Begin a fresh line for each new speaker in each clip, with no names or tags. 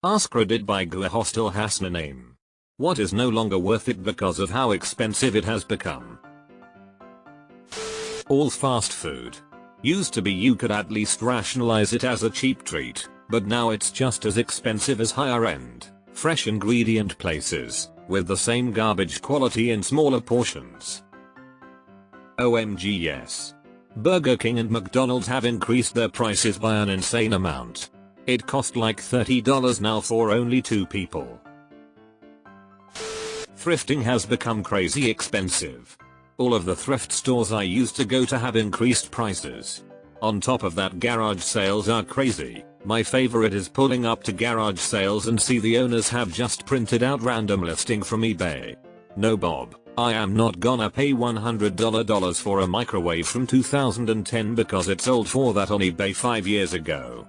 AskReddit by Guha still has no name. What is no longer worth it because of how expensive it has become. All fast food. Used to be you could at least rationalize it as a cheap treat, but now it's just as expensive as higher end, fresh ingredient places, with the same garbage quality in smaller portions. OMG yes. Burger King and McDonald's have increased their prices by an insane amount. It cost like $30 now for only 2 people. Thrifting has become crazy expensive. All of the thrift stores I used to go to have increased prices. On top of that, garage sales are crazy. My favorite is pulling up to garage sales and see the owners have just printed out random listing from eBay. No Bob, I am not gonna pay $100 for a microwave from 2010 because it sold for that on eBay 5 years ago.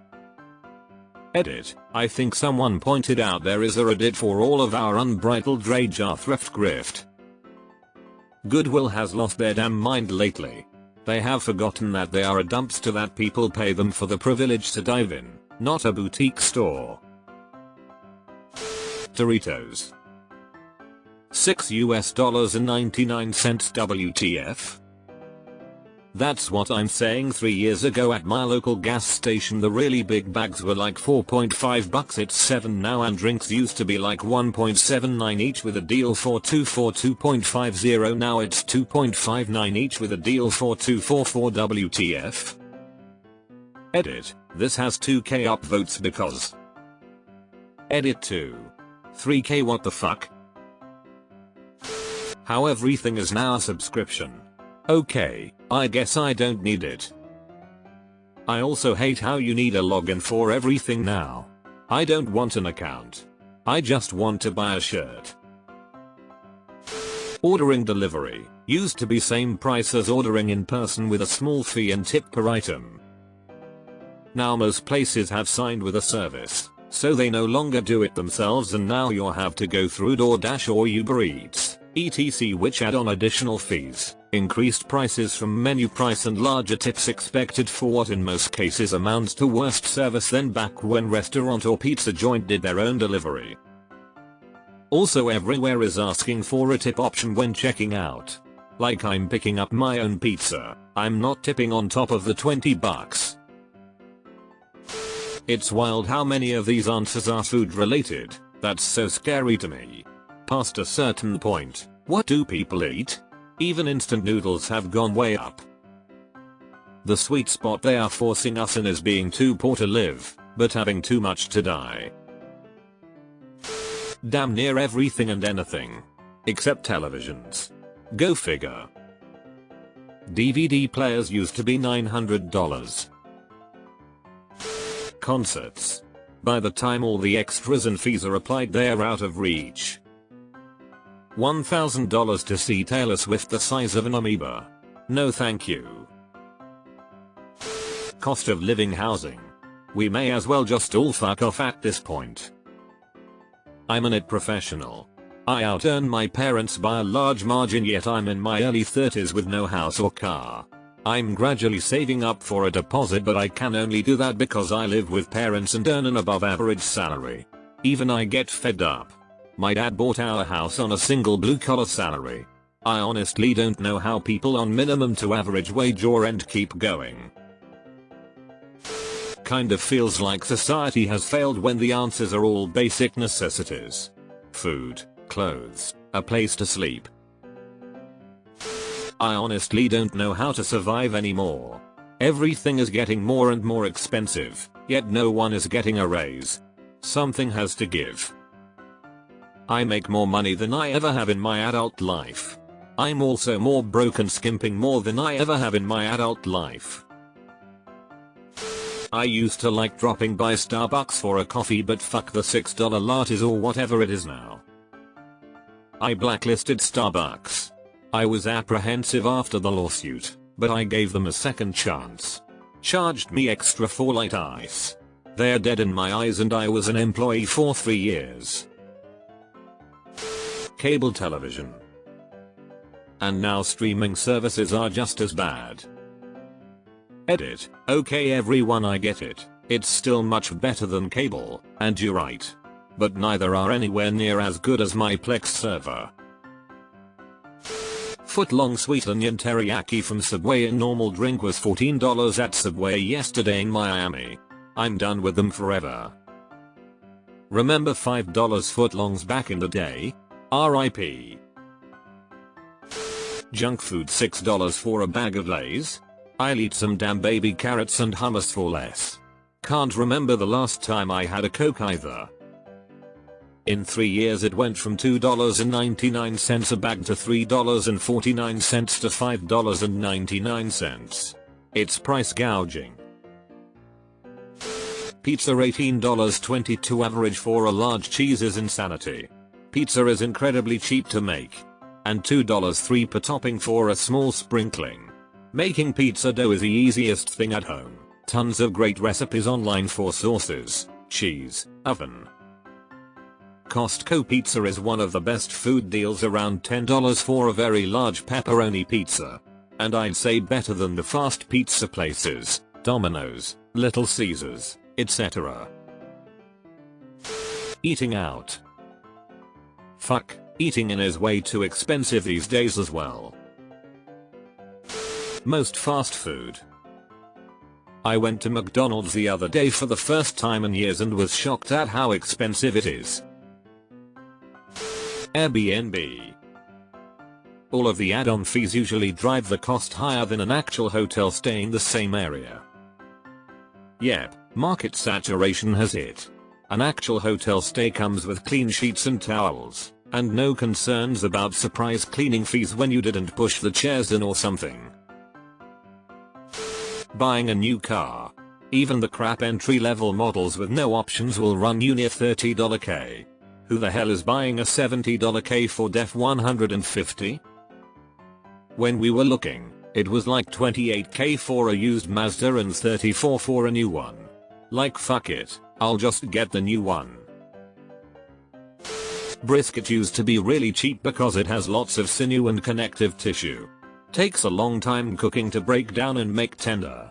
Edit. I think someone pointed out there is a Reddit for all of our unbridled rage, our thrift grift. Goodwill has lost their damn mind lately. They have forgotten that they are a dumpster that people pay them for the privilege to dive in, not a boutique store. Doritos. $6.99 WTF? That's what I'm saying. 3 years ago at my local gas station the really big bags were like $4.5, it's $7 now, and drinks used to be like $1.79 each with a deal for 2 for $2.50, now it's $2.59 each with a deal for 2 for $4 WTF. Edit. This has 2k upvotes because. Edit 2. 3k what the fuck? How everything is now a subscription. Okay, I guess I don't need it. I also hate how you need a login for everything now. I don't want an account. I just want to buy a shirt. Ordering delivery used to be same price as ordering in person with a small fee and tip per item. Now most places have signed with a service, so they no longer do it themselves, and now you have to go through DoorDash or Uber Eats, etc., which add on additional fees, increased prices from menu price, and larger tips expected for what in most cases amounts to worse service than back when restaurant or pizza joint did their own delivery. Also everywhere is asking for a tip option when checking out. Like I'm picking up my own pizza, I'm not tipping on top of the $20. It's wild how many of these answers are food related. That's so scary to me. Past a certain point, what do people eat? Even instant noodles have gone way up. The sweet spot they are forcing us in is being too poor to live, but having too much to die. Damn near everything and anything. Except televisions. Go figure. DVD players used to be $900. Concerts. By the time all the extras and fees are applied, they are out of reach. $1,000 to see Taylor Swift the size of an amoeba. No thank you. Cost of living housing. We may as well just all fuck off at this point. I'm an IT professional. I out-earn my parents by a large margin, yet I'm in my early 30s with no house or car. I'm gradually saving up for a deposit, but I can only do that because I live with parents and earn an above average salary. Even I get fed up. My dad bought our house on a single blue collar salary. I honestly don't know how people on minimum to average wage or rent keep going. Kind of feels like society has failed when the answers are all basic necessities. Food, clothes, a place to sleep. I honestly don't know how to survive anymore. Everything is getting more and more expensive, yet no one is getting a raise. Something has to give. I make more money than I ever have in my adult life. I'm also more broke and skimping more than I ever have in my adult life. I used to like dropping by Starbucks for a coffee, but fuck the $6 lattes or whatever it is now. I blacklisted Starbucks. I was apprehensive after the lawsuit, but I gave them a second chance. Charged me extra for light ice. They're dead in my eyes, and I was an employee for 3 years. Cable television. And now streaming services are just as bad. Edit. Okay everyone, I get it. It's still much better than cable, and you're right. but neither are anywhere near as good as my Plex server. Footlong sweet onion teriyaki from Subway in normal drink was $14 at Subway yesterday in Miami. I'm done with them forever. Remember $5 footlongs back in the day? RIP. Junk food $6 for a bag of Lay's? I'll eat some damn baby carrots and hummus for less. Can't remember the last time I had a Coke either. In 3 years it went from $2.99 a bag to $3.49 to $5.99. It's price gouging. Pizza $18.22 average for a large cheese is insanity. Pizza is incredibly cheap to make. And $2.03 per topping for a small sprinkling. Making pizza dough is the easiest thing at home. Tons of great recipes online for sauces, cheese, oven. Costco pizza is one of the best food deals, around $10 for a very large pepperoni pizza. And I'd say better than the fast pizza places, Domino's, Little Caesars, etc. Eating out. Fuck, eating in is way too expensive these days as well. Most fast food. I went to McDonald's the other day for the first time in years and was shocked at how expensive it is. Airbnb. All of the add-on fees usually drive the cost higher than an actual hotel stay in the same area. Yep, market saturation has hit. An actual hotel stay comes with clean sheets and towels, and no concerns about surprise cleaning fees when you didn't push the chairs in or something. Buying a new car. Even the crap entry-level models with no options will run you near $30K. Who the hell is buying a $70K for def 150? When we were looking, it was like $28K for a used Mazda and $34 for a new one. Like fuck it, I'll just get the new one. Brisket used to be really cheap because it has lots of sinew and connective tissue. Takes a long time cooking to break down and make tender.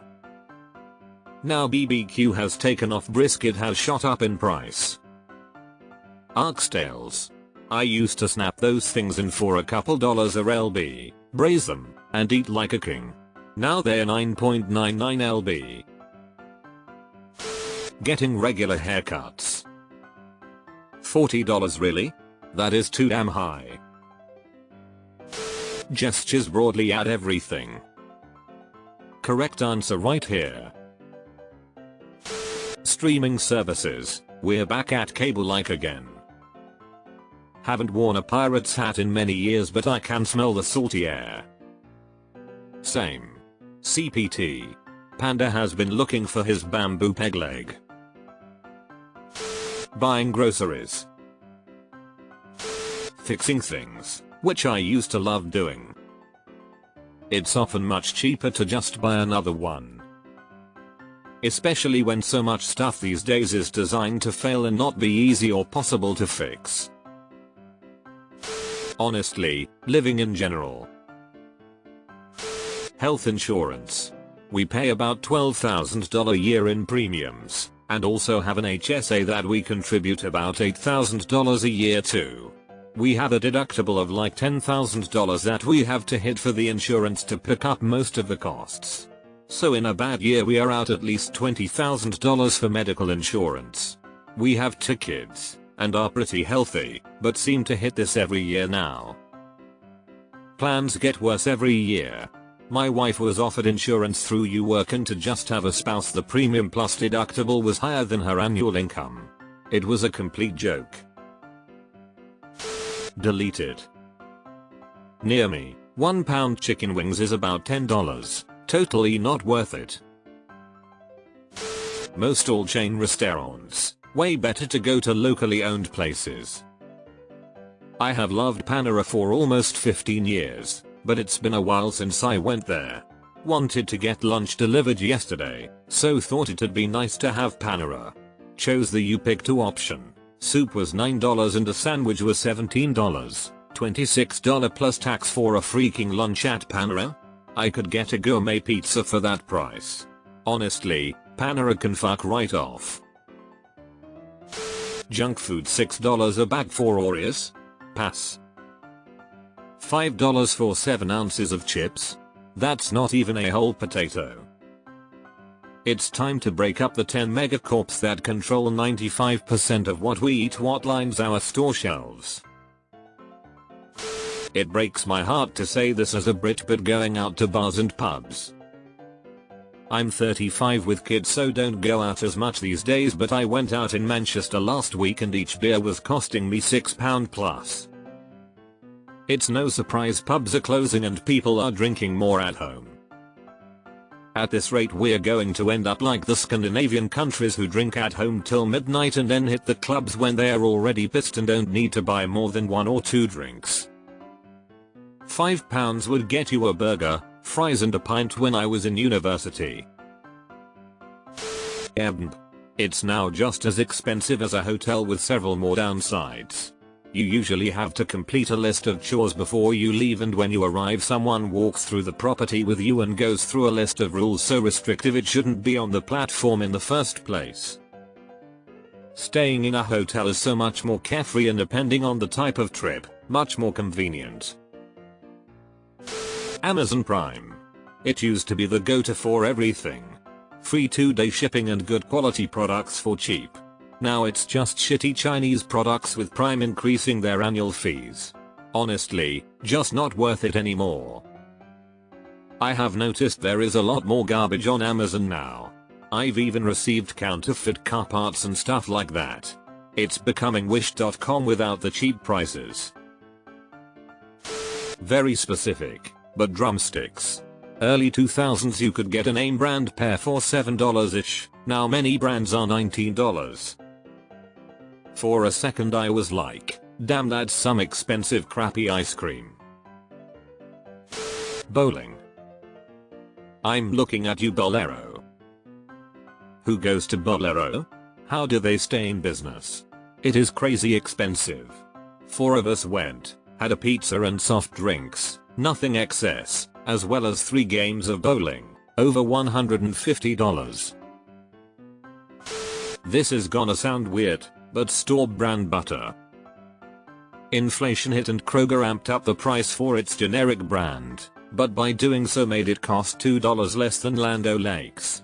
Now BBQ has taken off, brisket has shot up in price. Oxtails. I used to snap those things in for a couple dollars a lb, braise them, and eat like a king. Now they're 9.99 lb. Getting regular haircuts. $40 really? That is too damn high. Gestures broadly at everything. Correct answer right here. Streaming services. We're back at cable-like again. Haven't worn a pirate's hat in many years, but I can smell the salty air. Same. CPT. Panda has been looking for his bamboo peg leg. Buying groceries. Fixing things, which I used to love doing. It's often much cheaper to just buy another one. Especially when so much stuff these days is designed to fail and not be easy or possible to fix. Honestly, living in general. Health insurance. We pay about $12,000 a year in premiums, and also have an HSA that we contribute about $8,000 a year to. We have a deductible of like $10,000 that we have to hit for the insurance to pick up most of the costs. So in a bad year we are out at least $20,000 for medical insurance. We have 2 kids, and are pretty healthy, but seem to hit this every year now. Plans get worse every year. My wife was offered insurance through UWork, and to just have a spouse the premium plus deductible was higher than her annual income. It was a complete joke. Deleted. Near me, 1 pound chicken wings is about $10. Totally not worth it. Most all chain restaurants. Way better to go to locally owned places. I have loved Panera for almost 15 years, but it's been a while since I went there. Wanted to get lunch delivered yesterday, so thought it'd be nice to have Panera. Chose the you pick 2 option. Soup was $9 and a sandwich was $17. $26 plus tax for a freaking lunch at Panera? I could get a gourmet pizza for that price. Honestly, Panera can fuck right off. Junk food $6 a bag for Oreos? Pass. $5 for 7 ounces of chips? That's not even a whole potato. It's time to break up the 10 megacorps that control 95% of what we eat, what lines our store shelves. It breaks my heart to say this as a Brit, but going out to bars and pubs. I'm 35 with kids, so don't go out as much these days, but I went out in Manchester last week and each beer was costing me £6 plus. It's no surprise pubs are closing and people are drinking more at home. At this rate we're going to end up like the Scandinavian countries who drink at home till midnight and then hit the clubs when they're already pissed and don't need to buy more than 1 or 2 drinks. £5 would get you a burger, fries and a pint when I was in university. It's now just as expensive as a hotel with several more downsides. You usually have to complete a list of chores before you leave, and when you arrive someone walks through the property with you and goes through a list of rules so restrictive it shouldn't be on the platform in the first place. Staying in a hotel is so much more carefree and, depending on the type of trip, much more convenient. Amazon Prime. It used to be the go-to for everything. Free 2-day shipping and good quality products for cheap. Now it's just shitty Chinese products with Prime increasing their annual fees. Honestly, just not worth it anymore. I have noticed there is a lot more garbage on Amazon now. I've even received counterfeit car parts and stuff like that. It's becoming wish.com without the cheap prices. Very specific, but drumsticks. Early 2000s you could get a name brand pair for $7-ish, now many brands are $19. For a second I was like, damn, that's some expensive crappy ice cream. Bowling. I'm looking at you, Bolero. Who goes to Bolero? How do they stay in business? It is crazy expensive. 4 of us went, had a pizza and soft drinks, nothing excess, as well as 3 games of bowling, over $150. This is gonna sound weird, but store brand butter. Inflation hit and Kroger amped up the price for its generic brand, but by doing so made it cost $2 less than Land O'Lakes.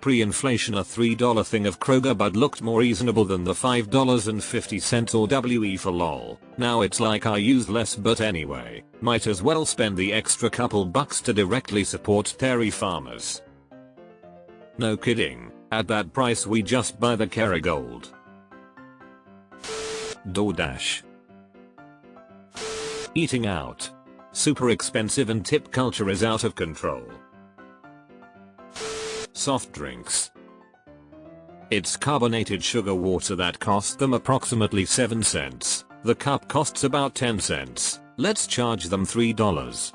Pre-inflation a $3 thing of Kroger Bud looked more reasonable than the $5.50 or WE for lol. Now it's like I use less, but anyway, might as well spend the extra couple bucks to directly support dairy farmers. No kidding, at that price we just buy the Kerrygold. DoorDash. Eating out. Super expensive and tip culture is out of control. Soft drinks. It's carbonated sugar water that cost them approximately 7 cents. The cup costs about 10 cents. Let's charge them $3.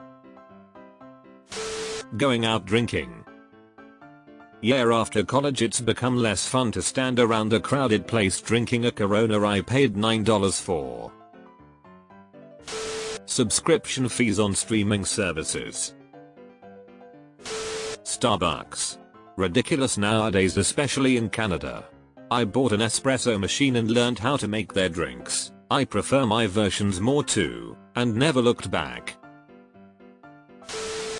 Going out drinking. Yeah, after college it's become less fun to stand around a crowded place drinking a Corona I paid $9 for. Subscription fees on streaming services. Starbucks. Ridiculous nowadays, especially in Canada. I bought an espresso machine and learned how to make their drinks. I prefer my versions more too, and never looked back.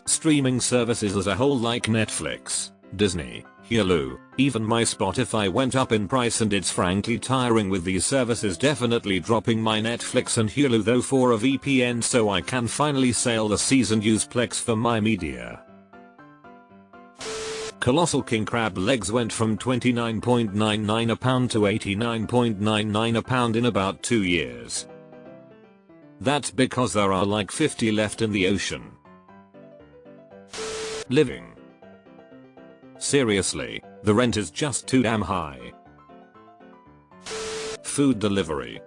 Streaming services as a whole like Netflix, Disney, Hulu, even my Spotify went up in price, and it's frankly tiring with these services definitely dropping my Netflix and Hulu though for a VPN so I can finally sail the seas and use Plex for my media. Colossal king crab legs went from $29.99 a pound to $89.99 a pound in about 2 years. That's because there are like 50 left in the ocean. Living. Seriously, the rent is just too damn high. Food delivery.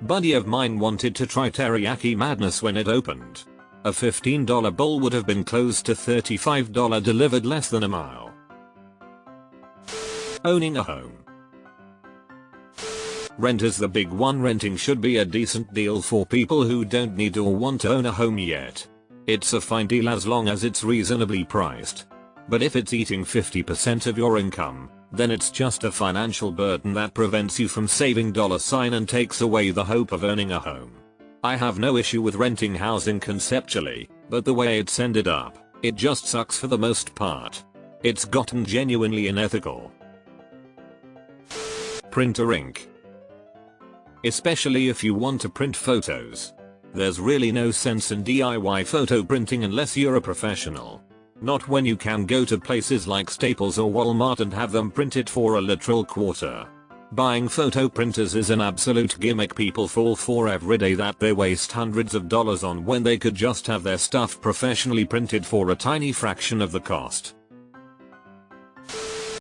Buddy of mine wanted to try teriyaki madness when it opened. A $15 bowl would have been close to $35 delivered less than a mile. Owning a home. Rent is the big one. Renting should be a decent deal for people who don't need or want to own a home yet. It's a fine deal as long as it's reasonably priced. But if it's eating 50% of your income, then it's just a financial burden that prevents you from saving $ and takes away the hope of owning a home. I have no issue with renting housing conceptually, but the way it's ended up, it just sucks for the most part. It's gotten genuinely unethical. Printer ink. Especially if you want to print photos. There's really no sense in DIY photo printing unless you're a professional. Not when you can go to places like Staples or Walmart and have them print it for a literal quarter. Buying photo printers is an absolute gimmick people fall for every day that they waste hundreds of dollars on when they could just have their stuff professionally printed for a tiny fraction of the cost.